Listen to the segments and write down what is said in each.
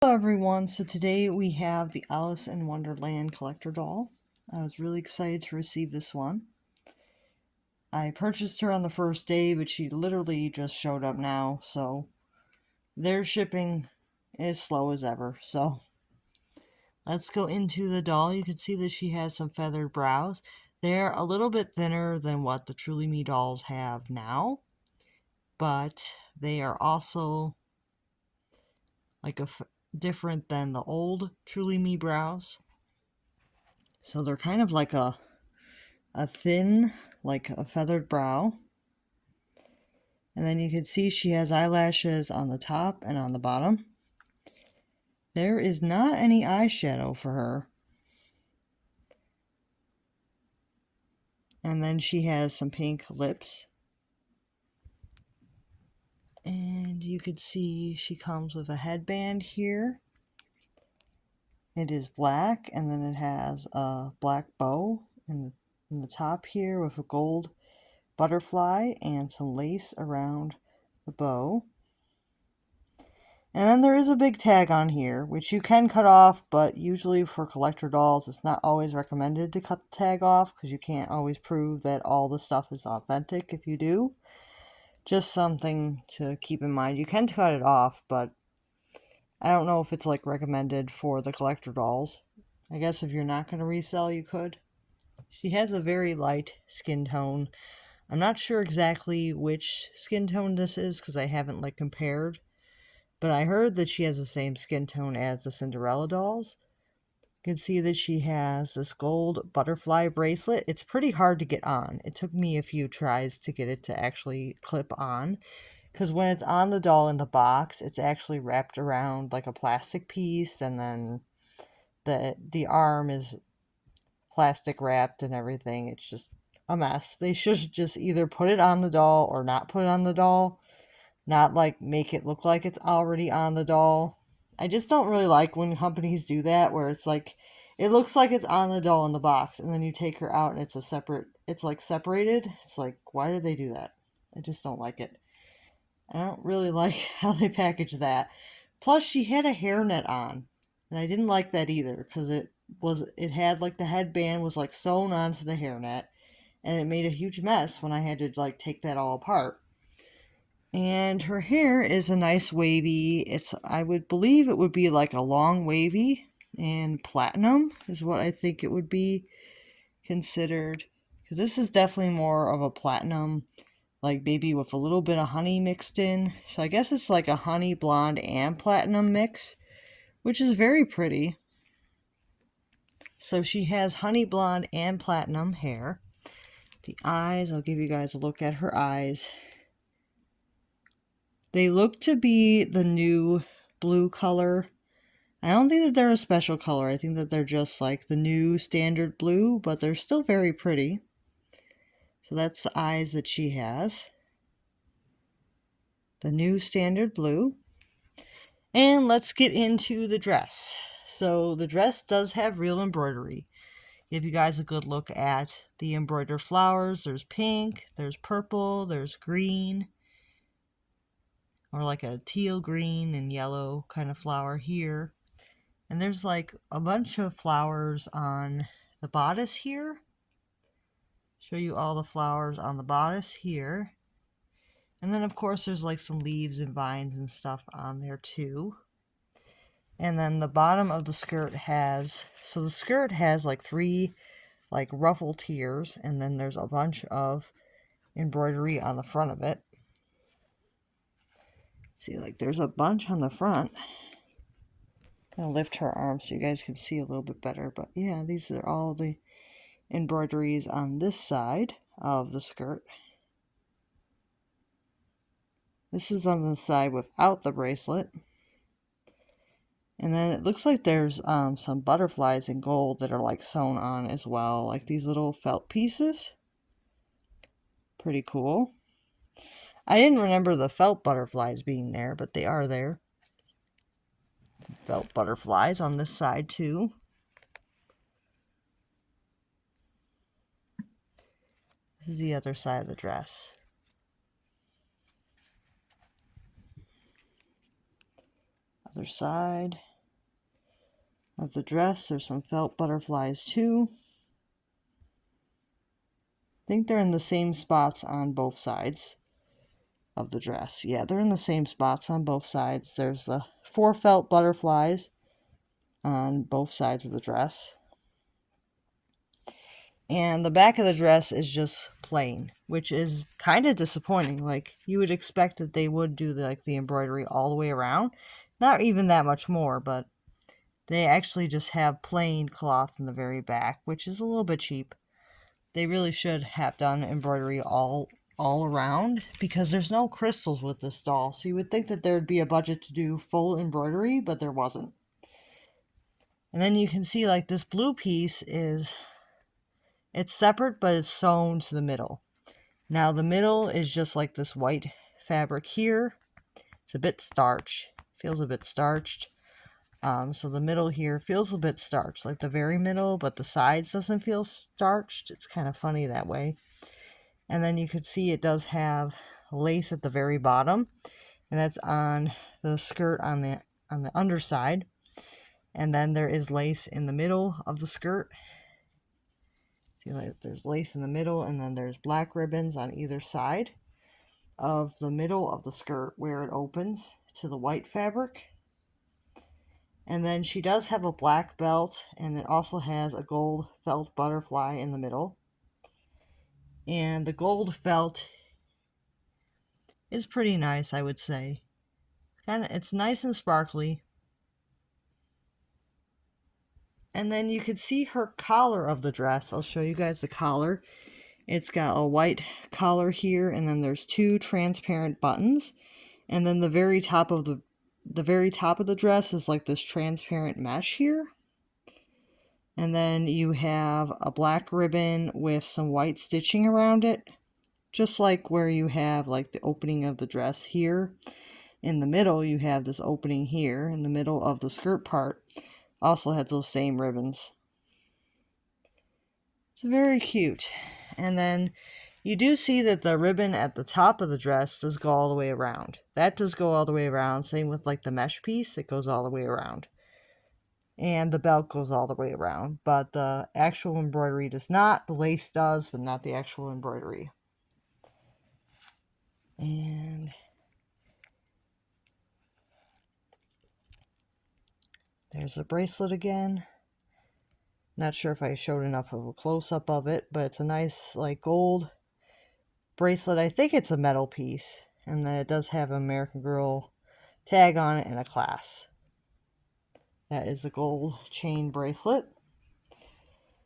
Hello everyone, so today we have the Alice in Wonderland collector doll. I was really excited to receive this one. I purchased her on the first day, but she literally just showed up now, so their shipping is slow as ever. So let's go into the doll. You can see that she has some feathered brows. They're a little bit thinner than what the Truly Me dolls have now, but they are also like different than the old Truly Me brows. So they're kind of like a thin, like a feathered brow. And then you can see she has eyelashes on the top and on the bottom. There is not any eyeshadow for her. And then she has some pink lips. And you can see she comes with a headband here. It is black, and then it has a black bow in the top here with a gold butterfly and some lace around the bow. And then there is a big tag on here, which you can cut off, but usually for collector dolls, it's not always recommended to cut the tag off because you can't always prove that all the stuff is authentic if you do. Just something to keep in mind. You can cut it off, but I don't know if it's like recommended for the collector dolls. I guess if you're not going to resell, you could. She has a very light skin tone. I'm not sure exactly which skin tone this is because I haven't like compared. But I heard that she has the same skin tone as the Cinderella dolls. You can see that she has this gold butterfly bracelet. It's pretty hard to get on. It took me a few tries to get it to actually clip on. Because when it's on the doll in the box, it's actually wrapped around like a plastic piece. And then the arm is plastic wrapped and everything. It's just a mess. They should just either put it on the doll or not put it on the doll. Not like make it look like it's already on the doll. I just don't really like when companies do that where it's like it looks like it's on the doll in the box and then you take her out and it's like separated. It's like, why did they do that? I just don't like it. I don't really like how they package that. Plus she had a hairnet on. And I didn't like that either because it had like the headband was like sewn onto the hairnet and it made a huge mess when I had to like take that all apart. And her hair is a nice wavy. I would believe it would be like a long wavy, and platinum is what I think it would be considered. Because this is definitely more of a platinum, like maybe with a little bit of honey mixed in. So I guess it's like a honey blonde and platinum mix, which is very pretty. So she has honey blonde and platinum hair. The eyes, I'll give you guys a look at her eyes. They look to be the new blue color. I don't think that they're a special color. I think that they're just like the new standard blue, but they're still very pretty. So that's the eyes that she has. The new standard blue. And let's get into the dress. So the dress does have real embroidery. Give you guys a good look at the embroidered flowers. There's pink, there's purple, there's green, or like a teal green and yellow kind of flower here. And there's like a bunch of flowers on the bodice here. Show you all the flowers on the bodice here. And then of course there's like some leaves and vines and stuff on there too. And then the bottom of the skirt has, so the skirt has like 3 like ruffle tiers, and then there's a bunch of embroidery on the front of it. See, like there's a bunch on the front. I'm gonna lift her arm so you guys can see a little bit better. But yeah, these are all the embroideries on this side of the skirt. This is on the side without the bracelet. And then it looks like there's some butterflies in gold that are like sewn on as well. Like these little felt pieces. Pretty cool. I didn't remember the felt butterflies being there, but they are there. Felt butterflies on this side too. This is the other side of the dress. Other side. of the dress. There's some felt butterflies too. I think they're in the same spots on both sides of the dress. Yeah, they're in the same spots on both sides. There's 4 felt butterflies on both sides of the dress. And the back of the dress is just plain, which is kind of disappointing. Like, you would expect that they would do the embroidery all the way around. Not even that much more, but they actually just have plain cloth in the very back, which is a little bit cheap. They really should have done embroidery all around, because there's no crystals with this doll. So you would think that there would be a budget to do full embroidery, but there wasn't. And then you can see like this blue piece it's separate, but it's sewn to the middle. Now the middle is just like this white fabric here. It's a bit starched. Feels a bit starched. So the middle here feels a bit starched, like the very middle, but the sides doesn't feel starched. It's kind of funny that way. And then you could see it does have lace at the very bottom, and that's on the skirt on the underside. And then there is lace in the middle of the skirt. See, like there's lace in the middle, and then there's black ribbons on either side of the middle of the skirt where it opens to the white fabric. And then she does have a black belt, and it also has a gold felt butterfly in the middle. And the gold felt is pretty nice, I would say. It's nice and sparkly. And then you could see her collar of the dress. I'll show you guys the collar. It's got a white collar here, and then there's 2 transparent buttons. And then the very top of the dress is like this transparent mesh here. And then you have a black ribbon with some white stitching around it, just like where you have like the opening of the dress here. In the middle, you have this opening here in the middle of the skirt part. Also has those same ribbons. It's very cute. And then you do see that the ribbon at the top of the dress does go all the way around. That does go all the way around. Same with like the mesh piece, it goes all the way around. And the belt goes all the way around. But the actual embroidery does not. The lace does, but not the actual embroidery. And there's a bracelet again. Not sure if I showed enough of a close-up of it, but it's a nice like gold bracelet. I think it's a metal piece, and then it does have an American Girl tag on it and a class. That is a gold chain bracelet.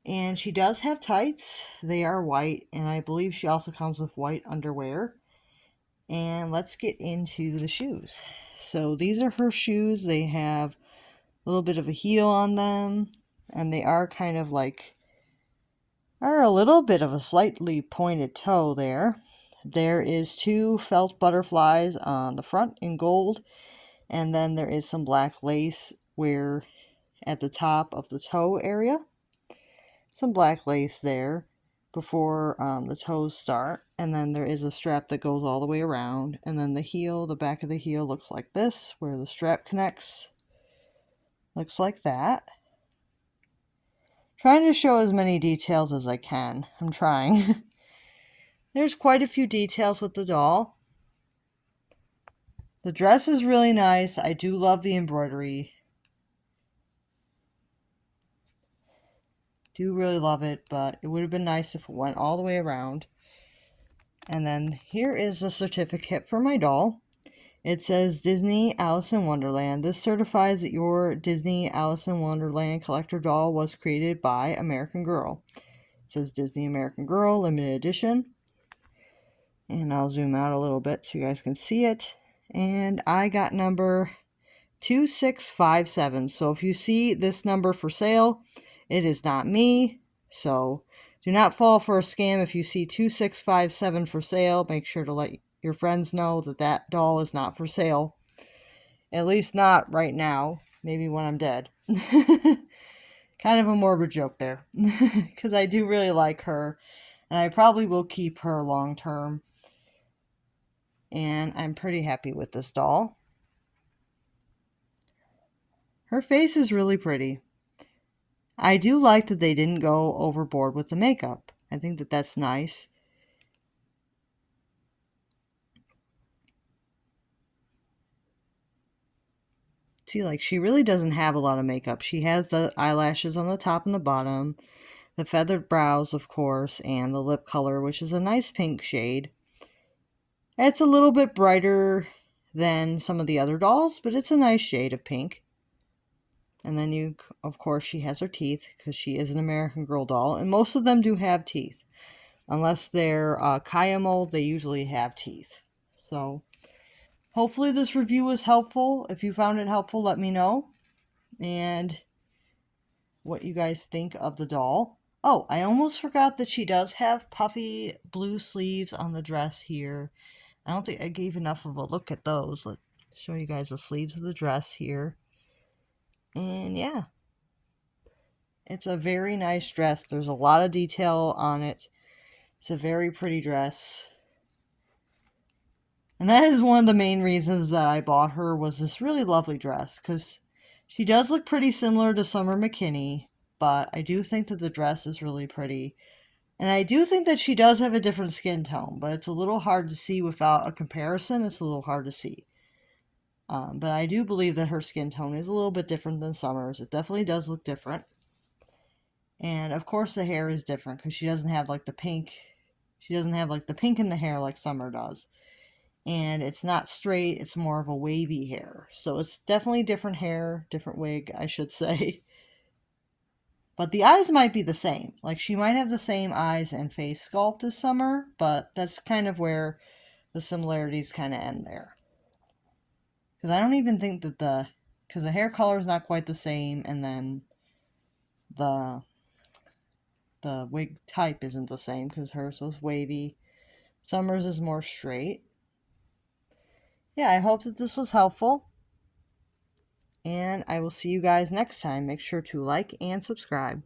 And she does have tights. They are white, and I believe she also comes with white underwear. And let's get into the shoes. So these are her shoes. They have a little bit of a heel on them, and they are kind of like, are a little bit of a slightly pointed toe there. There is 2 felt butterflies on the front in gold, and then there is some black lace where at the top of the toe area. Some black lace there before the toes start, and then there is a strap that goes all the way around, and then the heel, the back of the heel looks like this, where the strap connects. Looks like that. Trying to show as many details as I can. I'm trying. There's quite a few details with the doll. The dress is really nice. I do love the embroidery. Do really love it, but it would have been nice if it went all the way around. And then here is the certificate for my doll. It says Disney Alice in Wonderland. This certifies that your Disney Alice in Wonderland collector doll was created by American Girl. It says Disney American Girl limited edition. And I'll zoom out a little bit so you guys can see it. And I got number 2657. So if you see this number for sale, it is not me. So do not fall for a scam. If you see 2657 for sale, make sure to let your friends know that that doll is not for sale. At least not right now. Maybe when I'm dead. Kind of a morbid joke there. Because I do really like her. And I probably will keep her long term. And I'm pretty happy with this doll. Her face is really pretty. I do like that they didn't go overboard with the makeup. I think that that's nice. See, like, she really doesn't have a lot of makeup. She has the eyelashes on the top and the bottom, the feathered brows, of course, and the lip color, which is a nice pink shade. It's a little bit brighter than some of the other dolls, but it's a nice shade of pink. And then of course, she has her teeth because she is an American Girl doll, and most of them do have teeth. Unless they're Kaya mold, they usually have teeth. So, hopefully this review was helpful. If you found it helpful, let me know. And what you guys think of the doll. Oh, I almost forgot that she does have puffy blue sleeves on the dress here. I don't think I gave enough of a look at those. Let's show you guys the sleeves of the dress here. And yeah, it's a very nice dress. There's a lot of detail on it. It's a very pretty dress. And that is one of the main reasons that I bought her, was this really lovely dress, because she does look pretty similar to Summer McKinney, but I do think that the dress is really pretty. And I do think that she does have a different skin tone, but it's a little hard to see without a comparison. It's a little hard to see. But I do believe that her skin tone is a little bit different than Summer's. It definitely does look different. And of course the hair is different because she doesn't have like the pink. She doesn't have like the pink in the hair like Summer does. And it's not straight, it's more of a wavy hair. So it's definitely different hair, different wig, I should say. But the eyes might be the same. Like, she might have the same eyes and face sculpt as Summer, but that's kind of where the similarities kind of end there. Because I don't even think that because the hair color is not quite the same, and then the wig type isn't the same because hers was wavy. Summer's is more straight. Yeah, I hope that this was helpful. And I will see you guys next time. Make sure to like and subscribe.